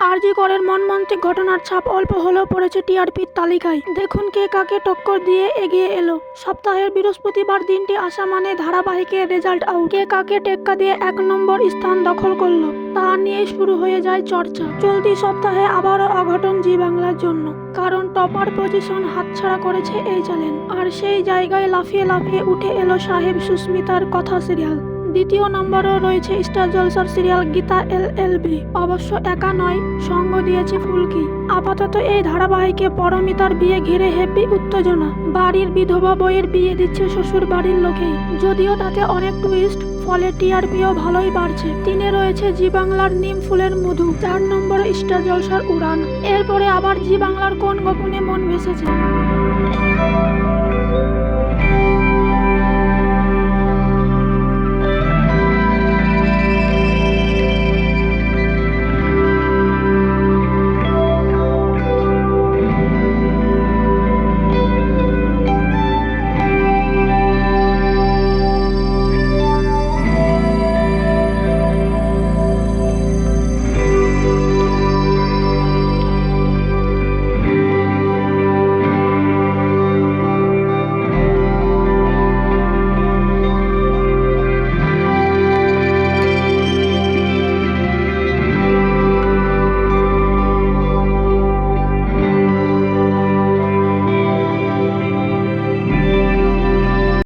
আরজি করের মর্মান্তিক ঘটনার ছাপ অল্প হলেও পড়েছে টিআরপির তালিকায়। দেখুন কে কাকে টক্কর দিয়ে এগিয়ে এলো। সপ্তাহের বৃহস্পতিবার দিনটি আসা মানে ধারাবাহিকের রেজাল্ট আউট। কে কাকে টেক্কা দিয়ে 1 নম্বর স্থান দখল করলো তা নিয়ে শুরু হয়ে যায় চর্চা। চলতি সপ্তাহে আবারও অঘটন জি বাংলার জন্য, কারণ টপার পজিশন হাতছাড়া করেছে এই চ্যানেল। আর সেই জায়গায় লাফিয়ে লাফিয়ে উঠে এলো সাহেব সুস্মিতার কথা সিরিয়াল। দ্বিতীয় নম্বরেও রয়েছে স্টার জলসার সিরিয়াল গীতা এলএলবি। অবশ্য একা নয়, সঙ্গ দিয়েছে ফুলকি। আপাতত এই ধারাবাহিকে পরমিতার বিয়ে ঘিরে হেভি উত্তেজনা। বাড়ির বিধবা বইয়ের বিয়ে দিচ্ছে শ্বশুর বাড়ির লোকেই, যদিও তাতে অনেক টুইস্ট, ফলে টিআরপিও ভালোই বাড়ছে। 3-এ রয়েছে জি বাংলার নিম ফুলের মধু। 4 নম্বরে স্টার জলসার উড়ান। এরপরে আবার জি বাংলার কোন গোপনে মন ভেসেছে।